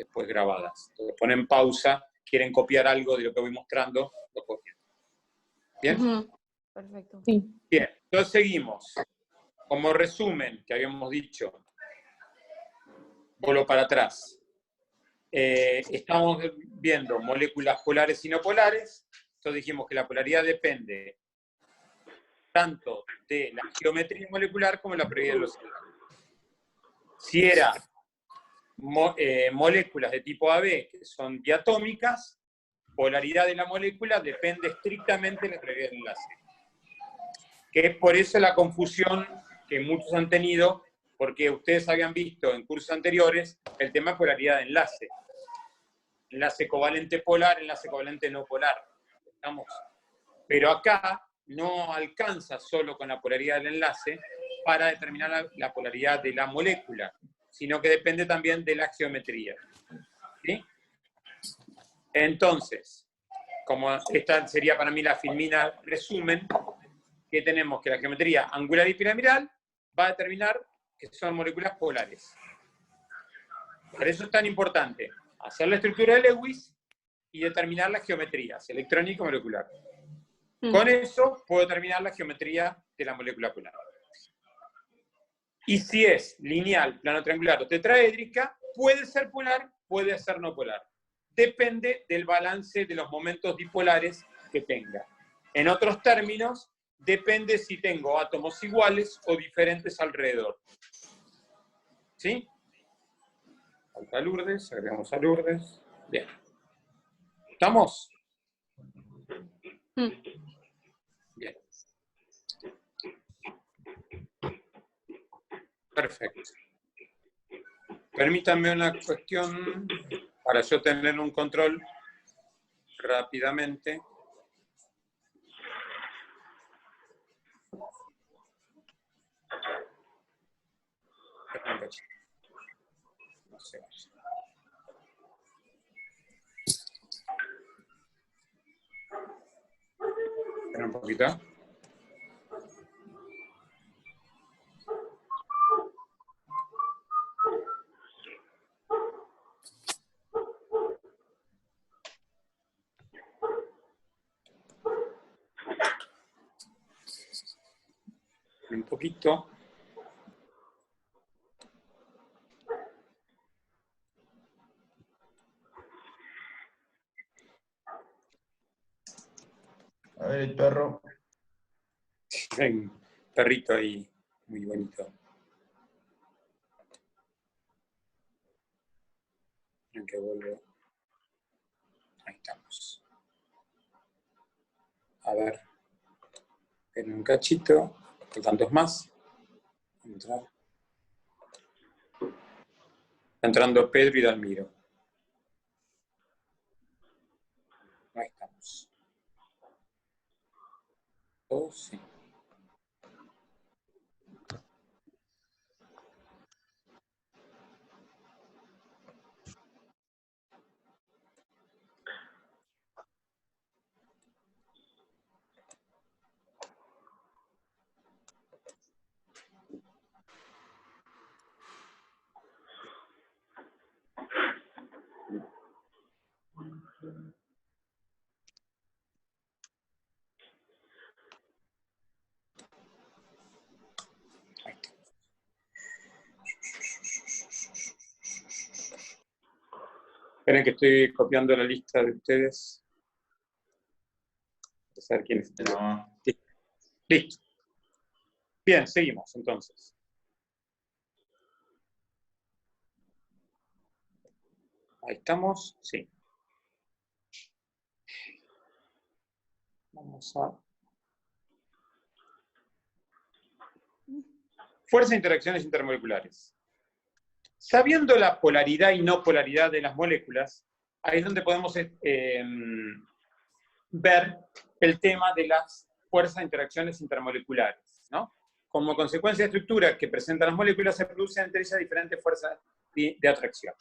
después grabadas. Entonces ponen pausa, quieren copiar algo de lo que voy mostrando, lo copian. ¿Bien? Perfecto. Sí. Bien, entonces seguimos. Como resumen que habíamos dicho, vuelvo para atrás. Estamos viendo moléculas polares y no polares. Entonces dijimos que la polaridad depende tanto de la geometría molecular como de la propiedad de los elementos. Si era moléculas de tipo AB, que son diatómicas, polaridad de la molécula depende estrictamente de la propiedad del enlace. Que es por eso la confusión que muchos han tenido, porque ustedes habían visto en cursos anteriores el tema de polaridad de enlace. Enlace covalente polar, enlace covalente no polar. ¿Estamos? Pero acá no alcanza solo con la polaridad del enlace para determinar la polaridad de la molécula, sino que depende también de la geometría. ¿Sí? Entonces, como esta sería para mí la filmina resumen, que tenemos que la geometría angular y piramidal va a determinar que son moléculas polares. Por eso es tan importante hacer la estructura de Lewis y determinar las geometrías electrónica y molecular. Con eso puedo determinar la geometría de la molécula polar. Y si es lineal, plano triangular o tetraédrica, puede ser polar, puede ser no polar. Depende del balance de los momentos dipolares que tenga. En otros términos, depende si tengo átomos iguales o diferentes alrededor. ¿Sí? Falta Lourdes, agregamos a Lourdes. Bien. ¿Estamos? Bien. Perfecto. Permítanme una cuestión para yo tener un control rápidamente. No se vaya. Espera un poquito. Un poquito. A ver, el perro. Hay un perrito ahí muy bonito. En que vuelvo. Ahí estamos. A ver. En un cachito. Faltan dos más. Entrar. Está entrando Pedro y Dalmiro. Ahí estamos. Todos, sí. Ahí está. Esperen que estoy copiando la lista de ustedes. Para saber quiénes están. No. Listo. Bien, seguimos entonces. Ahí estamos, sí. Vamos a... Fuerza de interacciones intermoleculares. Sabiendo la polaridad y no polaridad de las moléculas, ahí es donde podemos ver el tema de las fuerzas de interacciones intermoleculares, ¿no? Como consecuencia de estructuras que presentan las moléculas, se producen entre ellas diferentes fuerzas de atracción.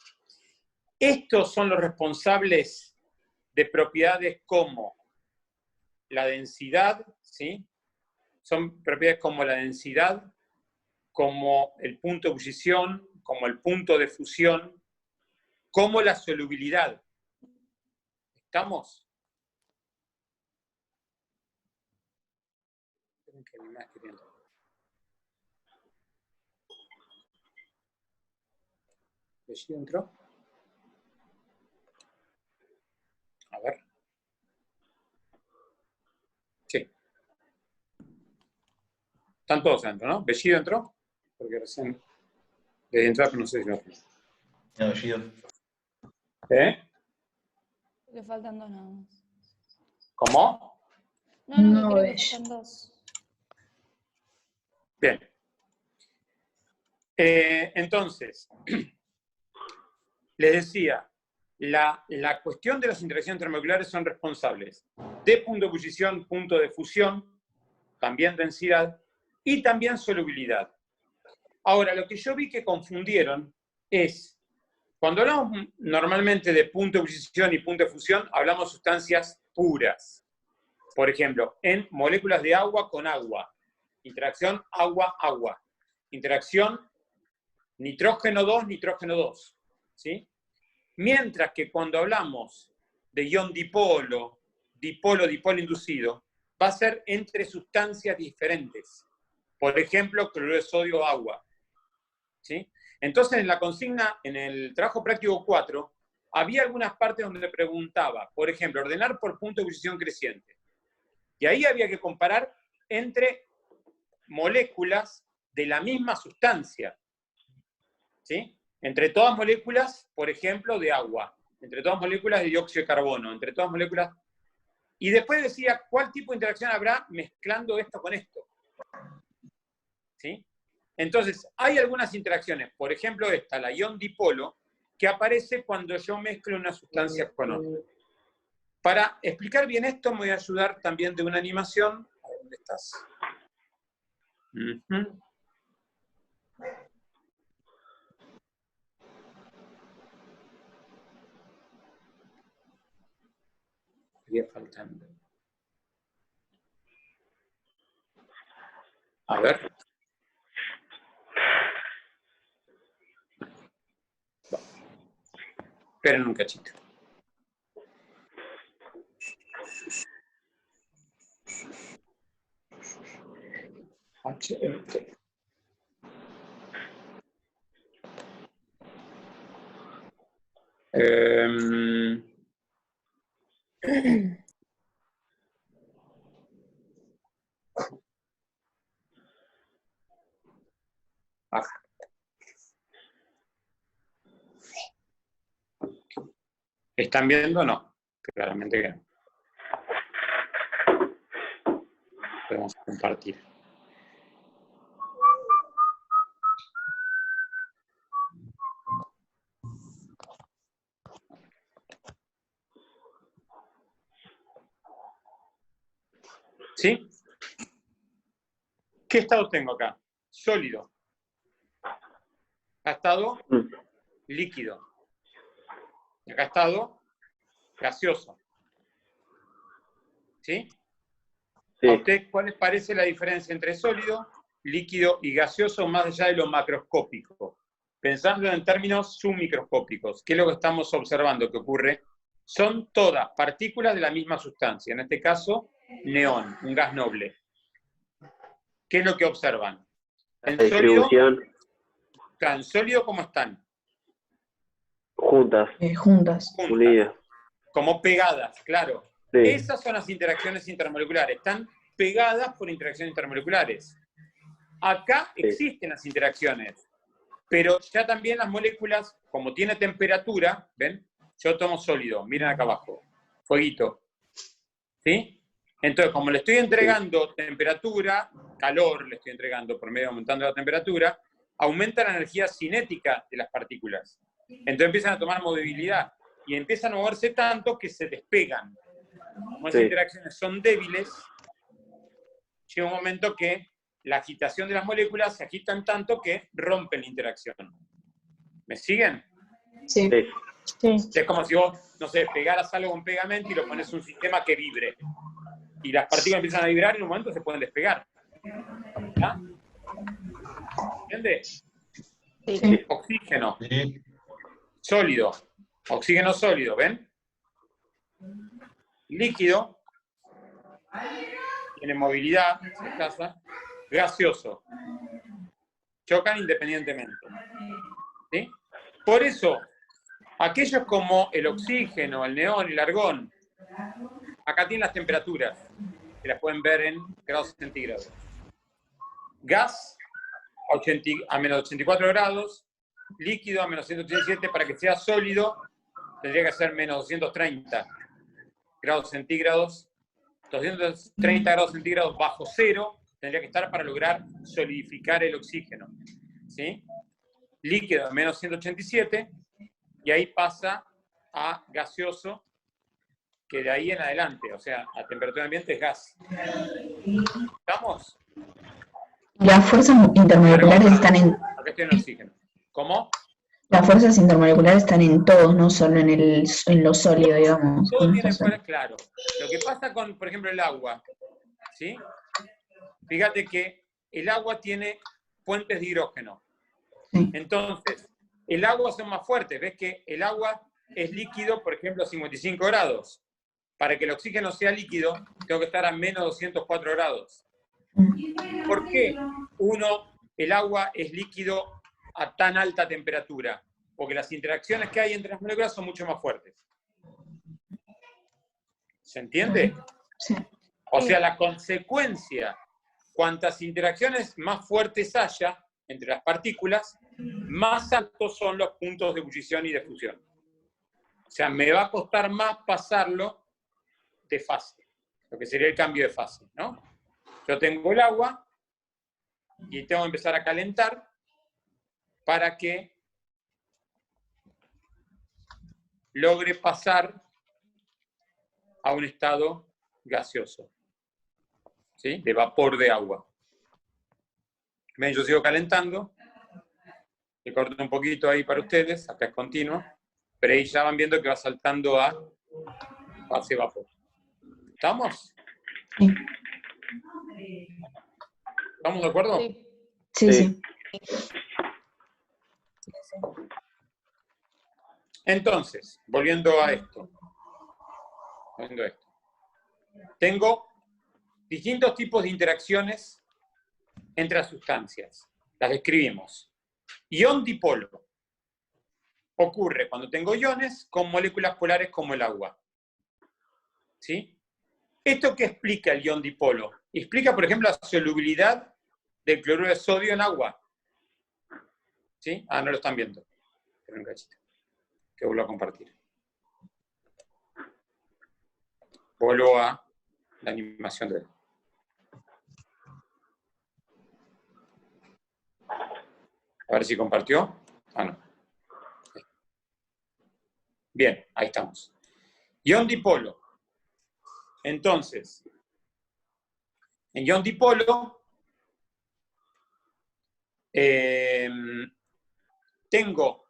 Estos son los responsables de propiedades como la densidad, ¿sí? Son propiedades como la densidad, como el punto de ebullición, como el punto de fusión, como la solubilidad. ¿Estamos? ¿Sí entró? A ver. Sí. Están todos adentro, ¿no? ¿Bellido entró? Porque recién de entrar, pero no sé si no. No, Bellido. Le faltan dos nada más. ¿Cómo? No, que creo que faltan dos. Bien. Entonces, les decía, la cuestión de las interacciones intermoleculares son responsables de punto de ebullición, punto de fusión, también densidad y también solubilidad. Ahora, lo que yo vi que confundieron es, cuando hablamos normalmente de punto de ebullición y punto de fusión, hablamos de sustancias puras. Por ejemplo, en moléculas de agua con agua, interacción agua-agua, interacción nitrógeno 2, nitrógeno 2, ¿sí? Mientras que cuando hablamos de ion dipolo, dipolo inducido, va a ser entre sustancias diferentes. Por ejemplo, cloruro de sodio, agua. ¿Sí? Entonces, en la consigna, en el trabajo práctico 4, había algunas partes donde le preguntaba, por ejemplo, ordenar por punto de ebullición creciente. Y ahí había que comparar entre moléculas de la misma sustancia. ¿Sí? Entre todas moléculas, por ejemplo, de agua, entre todas moléculas de dióxido de carbono, entre todas moléculas... Y después decía, ¿cuál tipo de interacción habrá mezclando esto con esto? ¿Sí? Entonces, hay algunas interacciones, por ejemplo esta, la ion dipolo, que aparece cuando yo mezclo una sustancia con otra. Para explicar bien esto, me voy a ayudar también de una animación. A ver, ¿dónde estás? Estaría faltando. A ver. Esperen un cachito. HMT. Acá. ¿Están viendo o no? Claramente que no. Podemos compartir. ¿Sí? ¿Qué estado tengo acá? Sólido. Acá estado líquido. Y acá estado gaseoso. ¿Sí? Sí. ¿A usted cuál les parece la diferencia entre sólido, líquido y gaseoso más allá de lo macroscópico? Pensando en términos submicroscópicos, ¿qué es lo que estamos observando que ocurre? Son todas partículas de la misma sustancia, en este caso, neón, un gas noble. ¿Qué es lo que observan? La distribución. En sólido, ¿cómo están? Juntas. Juntas. Unidas. Como pegadas, claro. Sí. Esas son las interacciones intermoleculares. Están pegadas por interacciones intermoleculares. Acá Sí. existen las interacciones, pero ya también las moléculas, como tiene temperatura, ¿ven? Yo tomo sólido, miren acá abajo, fueguito. ¿Sí? Entonces, como le estoy entregando temperatura, calor le estoy entregando por medio aumentando la temperatura, aumenta la energía cinética de las partículas. Entonces empiezan a tomar movilidad y empiezan a moverse tanto que se despegan. Como esas interacciones son débiles, llega un momento que la agitación de las moléculas se agitan tanto que rompen la interacción. ¿Me siguen? Sí. Sí. Es como si vos, no sé, pegaras algo con pegamento y lo pones en un sistema que vibre. Y las partículas empiezan a vibrar y en un momento se pueden despegar. ¿Ya? ¿Entiendes? Sí. Oxígeno, Sí. sólido. Oxígeno sólido, ¿ven? Líquido, tiene movilidad, se escasa. Gaseoso. Chocan independientemente. ¿Sí? Por eso, aquellos como el oxígeno, el neón y el argón, acá tienen las temperaturas, que las pueden ver en grados centígrados. Gas a menos 84 grados, líquido a menos 187, para que sea sólido tendría que ser menos 230 grados centígrados. 230 grados centígrados bajo cero tendría que estar para lograr solidificar el oxígeno. ¿Sí? Líquido a menos 187, y ahí pasa a gaseoso, que de ahí en adelante, o sea, a temperatura ambiente es gas. ¿Estamos? Las fuerzas intermoleculares están en... Acá estoy en oxígeno. ¿Cómo? Las fuerzas intermoleculares están en todos, no solo en lo sólido, digamos. Todo tiene fuerza, claro. Lo que pasa con, por ejemplo, el agua, ¿sí? Fíjate que el agua tiene fuentes de hidrógeno. Sí. Entonces, el agua son más fuertes. ¿Ves que el agua es líquido, por ejemplo, a 55 grados? Para que el oxígeno sea líquido, tengo que estar a menos 204 grados. ¿Por qué el agua es líquido a tan alta temperatura? Porque las interacciones que hay entre las moléculas son mucho más fuertes. ¿Se entiende? Sí. O sea, la consecuencia, cuantas interacciones más fuertes haya entre las partículas, más altos son los puntos de ebullición y de fusión. O sea, me va a costar más pasarlo de fase, lo que sería el cambio de fase, ¿no? Yo tengo el agua y tengo que empezar a calentar para que logre pasar a un estado gaseoso, ¿sí? De vapor de agua. ¿Ven? Yo sigo calentando, le corto un poquito ahí para ustedes, acá es continuo, pero ahí ya van viendo que va saltando a fase vapor. ¿Estamos? Sí. ¿Estamos de acuerdo? Sí. Sí. Entonces, volviendo a esto. Tengo distintos tipos de interacciones entre las sustancias. Las describimos. Ion dipolo. Ocurre cuando tengo iones con moléculas polares como el agua. ¿Sí? ¿Esto qué explica el ion dipolo? Explica, por ejemplo, la solubilidad del cloruro de sodio en agua. ¿Sí? Ah, no lo están viendo. Pero un cachito. Que vuelvo a compartir. Vuelvo a la animación de él. A ver si compartió. Ah, no. Bien, ahí estamos. Ion dipolo. Entonces, en ion dipolo tengo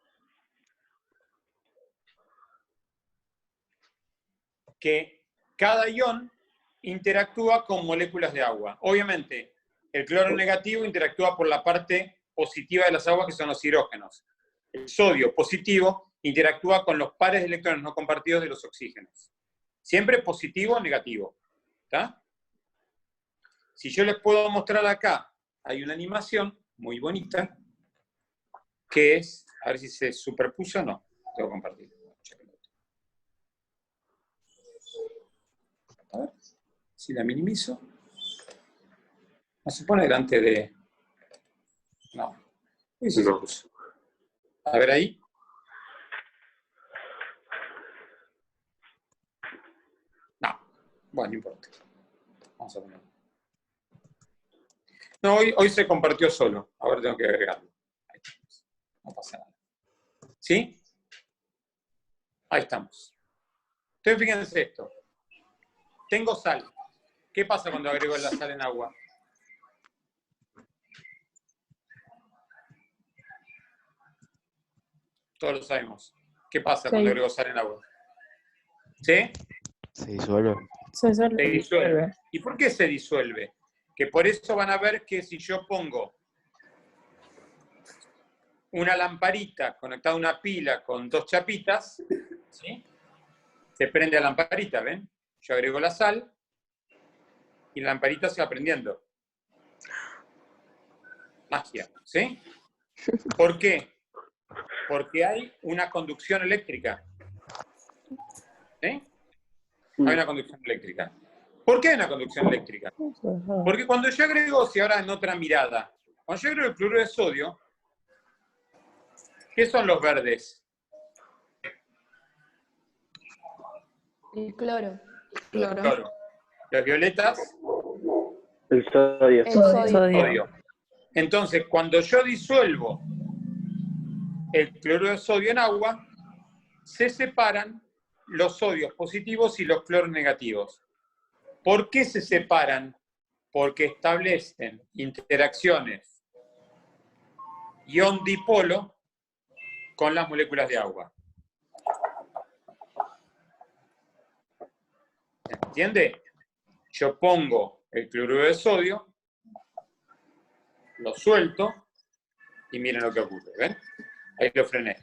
que cada ion interactúa con moléculas de agua. Obviamente, el cloro negativo interactúa por la parte positiva de las aguas, que son los hidrógenos. El sodio positivo interactúa con los pares de electrones no compartidos de los oxígenos. Siempre positivo o negativo. ¿Está? Si yo les puedo mostrar acá, hay una animación muy bonita, que es, a ver si se superpuso o no. Tengo que compartir. A ver si la minimizo. No se pone delante de... No. Sí se puso. A ver ahí. No. Bueno, no importa. Vamos a ponerlo. No, hoy se compartió solo. Ahora tengo que agregarlo. Ahí estamos. No pasa nada. ¿Sí? Ahí estamos. Entonces, fíjense esto. Tengo sal. ¿Qué pasa cuando agrego la sal en agua? Todos lo sabemos. ¿Qué pasa cuando agrego sal en agua? ¿Sí? Se disuelve. Se disuelve. ¿Y por qué se disuelve? Que por eso van a ver que si yo pongo una lamparita conectada a una pila con 2 chapitas, ¿sí? Se prende la lamparita, ¿ven? Yo agrego la sal y la lamparita se va prendiendo. Magia, ¿sí? ¿Por qué? Porque hay una conducción eléctrica. ¿Sí? Hay una conducción eléctrica. ¿Por qué hay una conducción eléctrica? Porque cuando yo agrego, si ahora en otra mirada, cuando yo agrego el cloruro de sodio, ¿qué son los verdes? El cloro. Cloro. Los violetas, El sodio. El sodio. sodio. Entonces, cuando yo disuelvo el cloruro de sodio en agua, se separan los sodios positivos y los cloros negativos. ¿Por qué se separan? Porque establecen interacciones ion-dipolo con las moléculas de agua. ¿Entiende? Yo pongo el cloruro de sodio, lo suelto y miren lo que ocurre. ¿Ven? Ahí lo frené.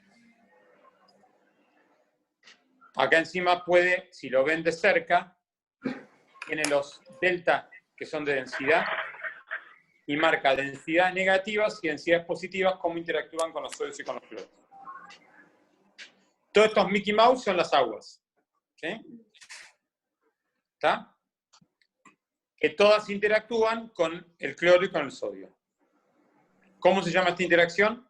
Acá encima puede, si lo ven de cerca, tiene los delta que son de densidad y marca densidades negativas y densidades positivas cómo interactúan con los sodios y con los cloros. Todos estos Mickey Mouse son las aguas. ¿Sí? ¿Está? Que todas interactúan con el cloro y con el sodio. ¿Cómo se llama esta interacción?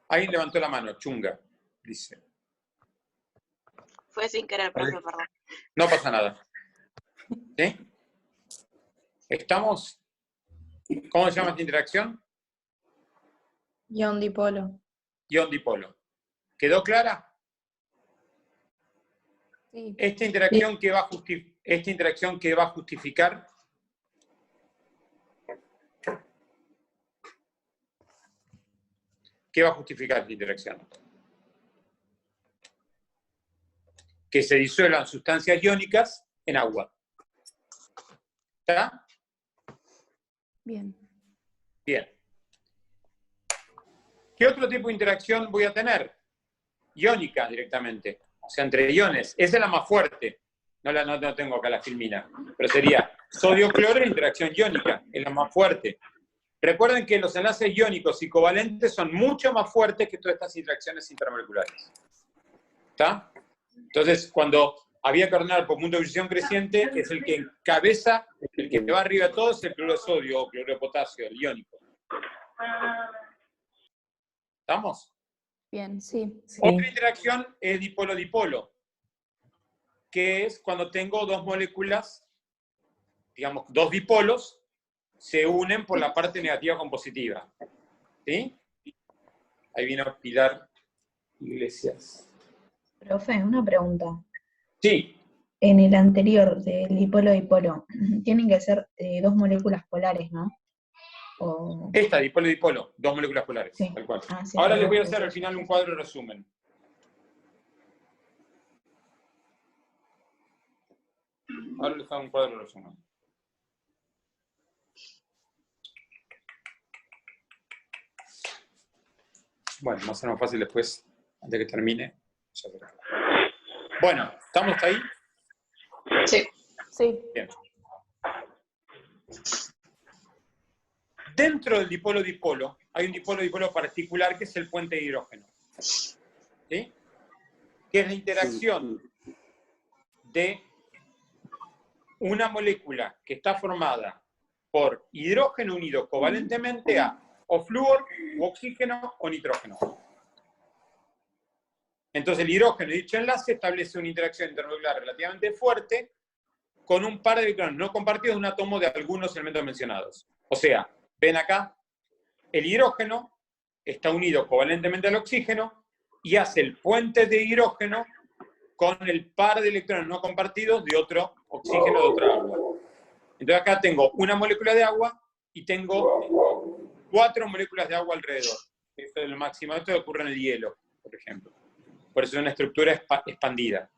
Alguien levantó la mano, chunga, dice. Fue sin querer, profe, perdón. No pasa nada. ¿Sí? ¿Estamos? ¿Cómo se llama esta interacción? Ion dipolo. Ion dipolo. ¿Quedó clara? Sí. Esta interacción que va a justificar. ¿Qué va a justificar esta interacción? Que se disuelvan sustancias iónicas en agua. ¿Está? Bien. Bien. ¿Qué otro tipo de interacción voy a tener? Iónica directamente. O sea, entre iones. Esa es la más fuerte. No tengo acá la filmina. Pero sería sodio-cloro en interacción iónica. Es la más fuerte. Recuerden que los enlaces iónicos y covalentes son mucho más fuertes que todas estas interacciones intermoleculares. ¿Está? Entonces, cuando había que ordenar por punto de ebullición creciente, es el que encabeza, el que va arriba de todos, el cloruro de sodio o cloruro de potasio, el iónico. ¿Estamos? Bien, sí. Otra interacción es dipolo-dipolo, que es cuando tengo dos moléculas, digamos, dos dipolos, se unen por la parte negativa con positiva. ¿Sí? Ahí vino Pilar Iglesias. Profe, una pregunta. Sí. En el anterior, del dipolo-dipolo, tienen que ser dos moléculas polares, ¿no? O... Esta, dipolo-dipolo, dos moléculas polares, Sí. tal cual. Ah, sí, Ahora sí, les voy a sí, hacer sí, al sí, final sí, un sí. cuadro de resumen. Ahora les hago un cuadro de resumen. Bueno, va a ser más fácil después, antes de que termine. Bueno, ¿estamos ahí? Sí. Sí. Bien. Dentro del dipolo-dipolo, hay un dipolo-dipolo particular que es el puente de hidrógeno. ¿Sí? Que es la interacción de una molécula que está formada por hidrógeno unido covalentemente a o flúor, u oxígeno, o nitrógeno. Entonces el hidrógeno, dicho enlace, establece una interacción intermolecular relativamente fuerte con un par de electrones no compartidos de un átomo de algunos elementos mencionados. O sea, ven acá, el hidrógeno está unido covalentemente al oxígeno y hace el puente de hidrógeno con el par de electrones no compartidos de otro oxígeno de otra agua. Entonces acá tengo una molécula de agua y tengo 4 moléculas de agua alrededor. Esto es lo máximo. Esto ocurre en el hielo, por ejemplo. Por eso es una estructura expandida.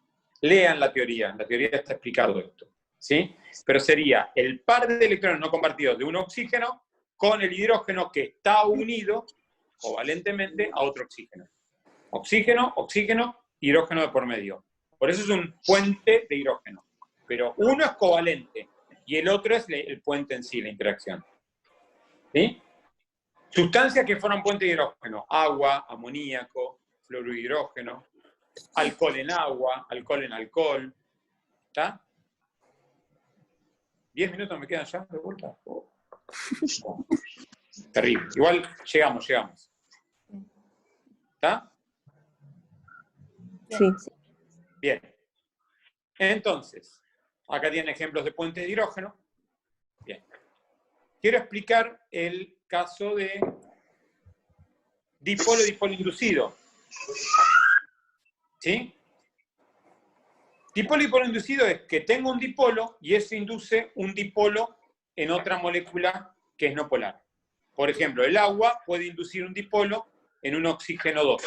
Lean la teoría está explicado esto. ¿Sí? Pero sería el par de electrones no compartidos de un oxígeno con el hidrógeno que está unido covalentemente a otro oxígeno. Oxígeno, oxígeno, hidrógeno de por medio. Por eso es un puente de hidrógeno. Pero uno es covalente y el otro es el puente en sí, la interacción. ¿Sí? Sustancias que forman puente de hidrógeno: agua, amoníaco, fluorohidrógeno, alcohol en agua, alcohol en alcohol. ¿Está? 10 minutos me quedan ya de vuelta. Oh. Terrible. Igual llegamos. ¿Está? Sí. Bien. Entonces, acá tienen ejemplos de puentes de hidrógeno. Bien. Quiero explicar el caso de dipolo-dipolo inducido. ¿Sí? Dipolo-dipolo inducido es que tengo un dipolo y eso induce un dipolo en otra molécula que es no polar. Por ejemplo, el agua puede inducir un dipolo en un oxígeno 2.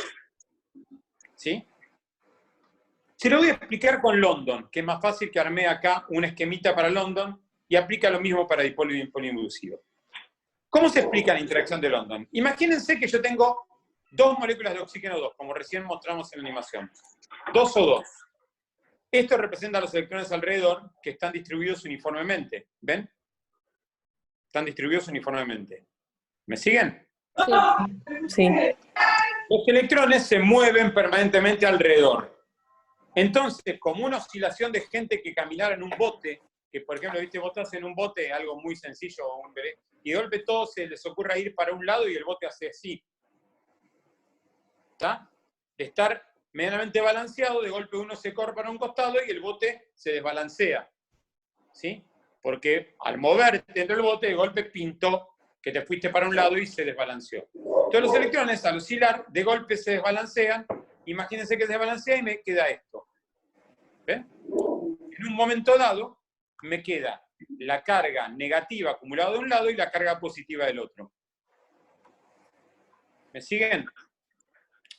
¿Sí? Se lo voy a explicar con London, que es más fácil, que armé acá un esquemita para London y aplica lo mismo para dipolo y dipolo inducido. ¿Cómo se explica la interacción de London? Imagínense que yo tengo dos moléculas de oxígeno 2, como recién mostramos en la animación. 2 o 2. Esto representa los electrones alrededor que están distribuidos uniformemente. ¿Ven? Están distribuidos uniformemente. ¿Me siguen? Sí. Los electrones se mueven permanentemente alrededor. Entonces, como una oscilación de gente que caminara en un bote, que por ejemplo, viste, vos estás en un bote, algo muy sencillo, y de golpe todos se les ocurre ir para un lado y el bote hace así. ¿Está? Estar medianamente balanceado, de golpe uno se corre para un costado y el bote se desbalancea. ¿Sí? Porque al moverte dentro del bote, de golpe pintó que te fuiste para un lado y se desbalanceó. Entonces los electrones al oscilar, de golpe se desbalancean. Imagínense que se desbalancea y me queda esto. ¿Ven? En un momento dado, me queda la carga negativa acumulada de un lado y la carga positiva del otro. ¿Me siguen?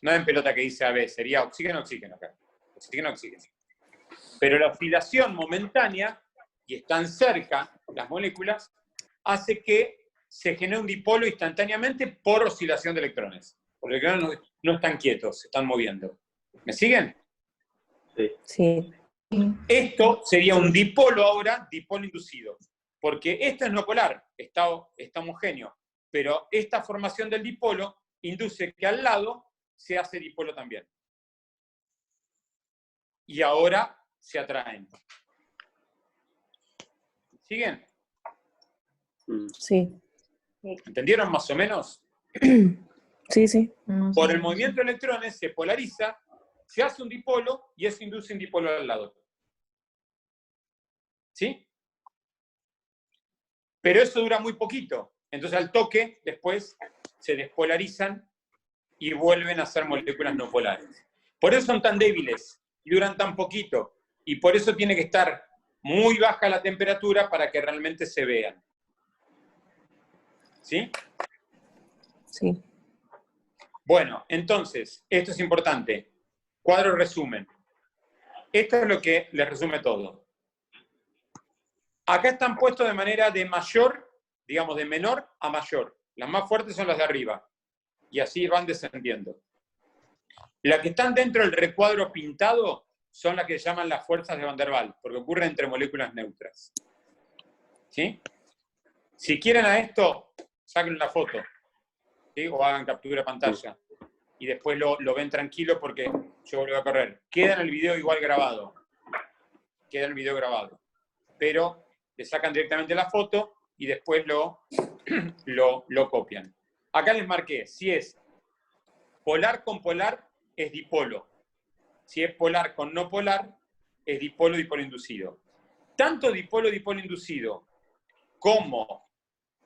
No en pelota que dice AB, sería oxígeno, oxígeno acá. Oxígeno, oxígeno. Pero la oscilación momentánea, y están cerca las moléculas, hace que se genere un dipolo instantáneamente por oscilación de electrones. Porque los electrones no están quietos, se están moviendo. ¿Me siguen? Sí. Esto sería un dipolo ahora, dipolo inducido. Porque esto es no polar, está homogéneo. Pero esta formación del dipolo induce que al lado se hace dipolo también. Y ahora se atraen. ¿Siguen? Sí. ¿Entendieron más o menos? Sí. Por el movimiento de electrones se polariza, se hace un dipolo y eso induce un dipolo al lado. ¿Sí? Pero eso dura muy poquito. Entonces al toque después se despolarizan y vuelven a ser moléculas no polares. Por eso son tan débiles y duran tan poquito. Y por eso tiene que estar muy baja la temperatura para que realmente se vean. ¿Sí? Sí. Bueno, entonces, esto es importante. Cuadro resumen. Esto es lo que les resume todo. Acá están puestos de manera de mayor, digamos, de menor a mayor. Las más fuertes son las de arriba. Y así van descendiendo. Las que están dentro del recuadro pintado son las que llaman las fuerzas de Van der Waals, porque ocurren entre moléculas neutras. ¿Sí? Si quieren a esto, saquen una foto. ¿Sí? O hagan captura de pantalla. Y después lo ven tranquilo porque yo vuelvo a correr. Queda en el video igual grabado. Queda en el video grabado. Pero le sacan directamente la foto y después lo copian. Acá les marqué, si es polar con polar, es dipolo. Si es polar con no polar, es dipolo-dipolo inducido. Tanto dipolo-dipolo inducido como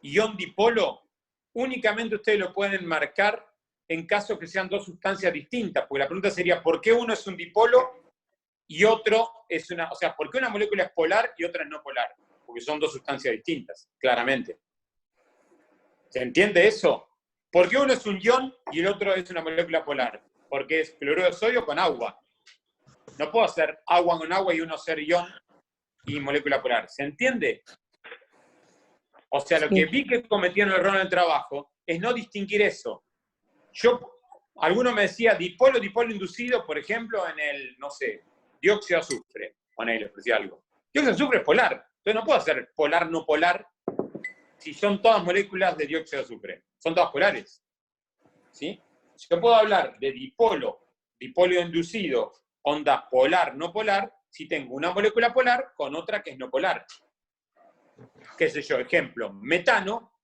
ion dipolo, únicamente ustedes lo pueden marcar en caso que sean dos sustancias distintas, porque la pregunta sería, ¿por qué uno es un dipolo y otro es una... O sea, ¿por qué una molécula es polar y otra es no polar? Porque son dos sustancias distintas, claramente. ¿Se entiende eso? ¿Por qué uno es un ion y el otro es una molécula polar? Porque es cloruro de sodio con agua. No puedo hacer agua con agua y uno ser ion y molécula polar. ¿Se entiende? O sea, lo Sí. que vi que cometieron el error en el trabajo es no distinguir eso. Alguno me decía dipolo inducido, por ejemplo, en el, no sé, dióxido de azufre. Ponele, ofrecía algo. Dióxido de azufre es polar. Entonces no puedo hacer polar, no polar, si son todas moléculas de dióxido de azufre. Son todas polares. ¿Sí? Yo puedo hablar de dipolo inducido, onda polar, no polar, si tengo una molécula polar con otra que es no polar. ¿Qué sé yo? Ejemplo, metano,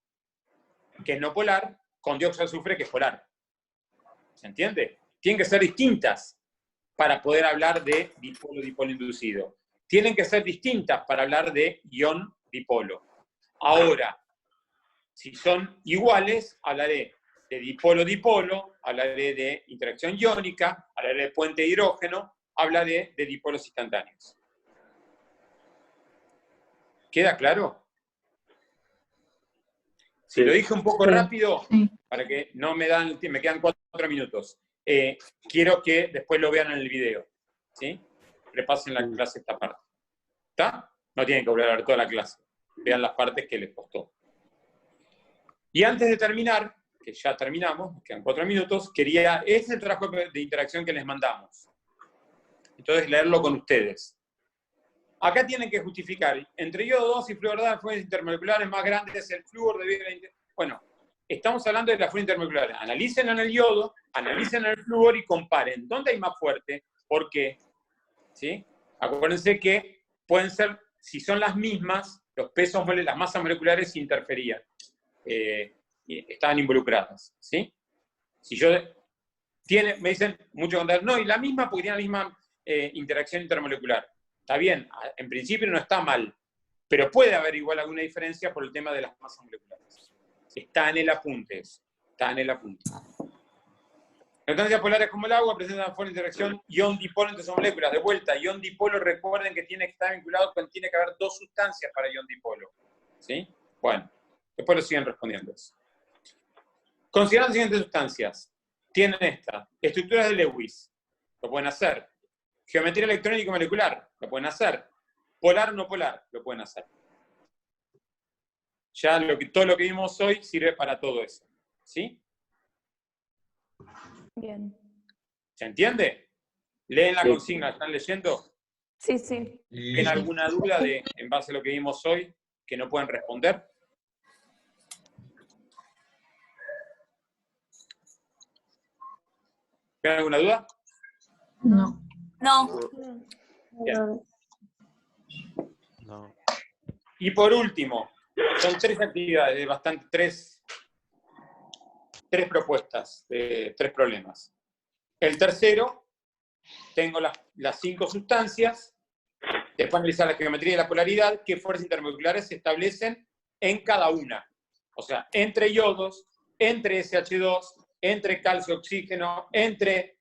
que es no polar, con dióxido de azufre, que es polar. ¿Se entiende? Tienen que ser distintas para poder hablar de dipolo inducido. Tienen que ser distintas para hablar de ion dipolo. Ahora, si son iguales, hablaré de dipolo, hablaré de interacción iónica, hablaré de puente de hidrógeno, hablaré de dipolos instantáneos. ¿Queda claro? Si lo dije un poco Sí. rápido, Sí. para que no me quedan 4 minutos. Quiero que después lo vean en el video. ¿Sí? Repasen la clase esta parte. ¿Está? No tienen que volver a ver toda la clase. Vean las partes que les costó. Y antes de terminar, que ya terminamos, quedan 4 minutos, este es el trabajo de interacción que les mandamos. Entonces, leerlo con ustedes. Acá tienen que justificar, entre iodo 2 y flúor de fuentes intermoleculares más grandes, el flúor debido a la... Bueno, estamos hablando de las fuentes intermoleculares. Analicen en el yodo, analicen en el flúor y comparen. ¿Dónde hay más fuerte? ¿Por qué? ¿Sí? Acuérdense que pueden ser, si son las mismas, los pesos, las masas moleculares interferían. Estaban involucradas. ¿Sí? Si yo... me dicen muchos contadores, no, y la misma porque tiene la misma interacción intermolecular. Está bien, en principio no está mal, pero puede haber igual alguna diferencia por el tema de las masas moleculares. Está en el apunte eso. Está en el apunte. Sustancias polares como el agua presentan una fuerte interacción ion-dipolo entre sus moléculas. De vuelta, ion-dipolo, recuerden que tiene que estar vinculado con, tiene que haber 2 sustancias para ion-dipolo. ¿Sí? Bueno, después lo siguen respondiendo eso. Considerando las siguientes sustancias. Tienen esta. Estructuras de Lewis. Lo pueden hacer. Geometría electrónica molecular. Lo pueden hacer. Polar o no polar. Lo pueden hacer. Ya todo lo que vimos hoy sirve para todo eso. ¿Sí? Bien. ¿Se entiende? ¿Leen la Sí. consigna? ¿Están leyendo? Sí, sí. ¿Tienen alguna duda en base a lo que vimos hoy que no pueden responder? ¿Tienen alguna duda? No. No. Bien. Y por último, son 3 actividades, tres propuestas, 3 problemas. El tercero, tengo las 5 sustancias, después analizar la geometría y la polaridad, qué fuerzas intermoleculares se establecen en cada una. O sea, entre iodos, entre SH2, entre calcio-oxígeno, entre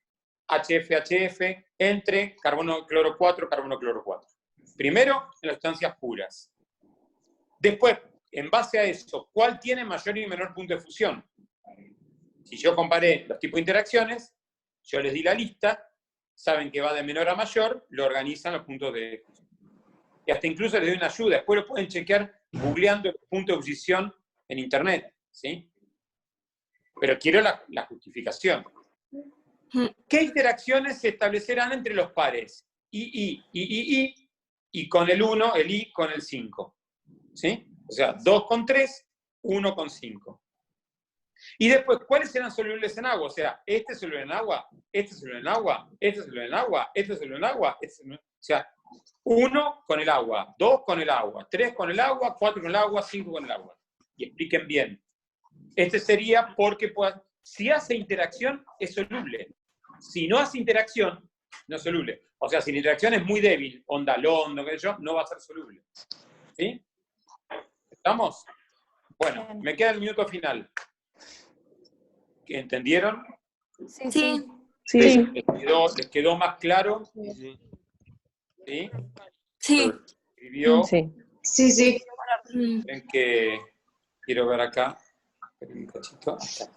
HF-HF, entre carbono-cloro 4, carbono-cloro 4. Primero, en las sustancias puras. Después, en base a eso, ¿cuál tiene mayor y menor punto de fusión? Si yo comparé los tipos de interacciones, yo les di la lista, saben que va de menor a mayor, lo organizan los puntos de fusión. Y hasta incluso les doy una ayuda, después lo pueden chequear googleando el punto de fusión en internet, ¿sí? Pero quiero la justificación. ¿Qué interacciones se establecerán entre los pares? Y con el 1, el I con el 5. ¿Sí? O sea, 2 con 3, 1 con 5. Y después, ¿cuáles serán solubles en agua? O sea, este es soluble en agua, este es soluble en agua, este es soluble en agua, este es soluble en agua, este es soluble... O sea, 1 con el agua, 2 con el agua, 3 con el agua, 4 con el agua, 5 con el agua. Y expliquen bien. Este sería porque si hace interacción, es soluble. Si no hace interacción, no es soluble. O sea, si la interacción es muy débil, onda Londo, qué sé yo, no va a ser soluble. ¿Sí? ¿Estamos? Bueno, me queda el minuto final. ¿Entendieron? Sí, Sí. sí. ¿Les quedó más claro? Sí. ¿Sí? Sí. Escribió. Sí. Sí, sí. Ven que quiero ver acá. Esperen un cachito. Acá.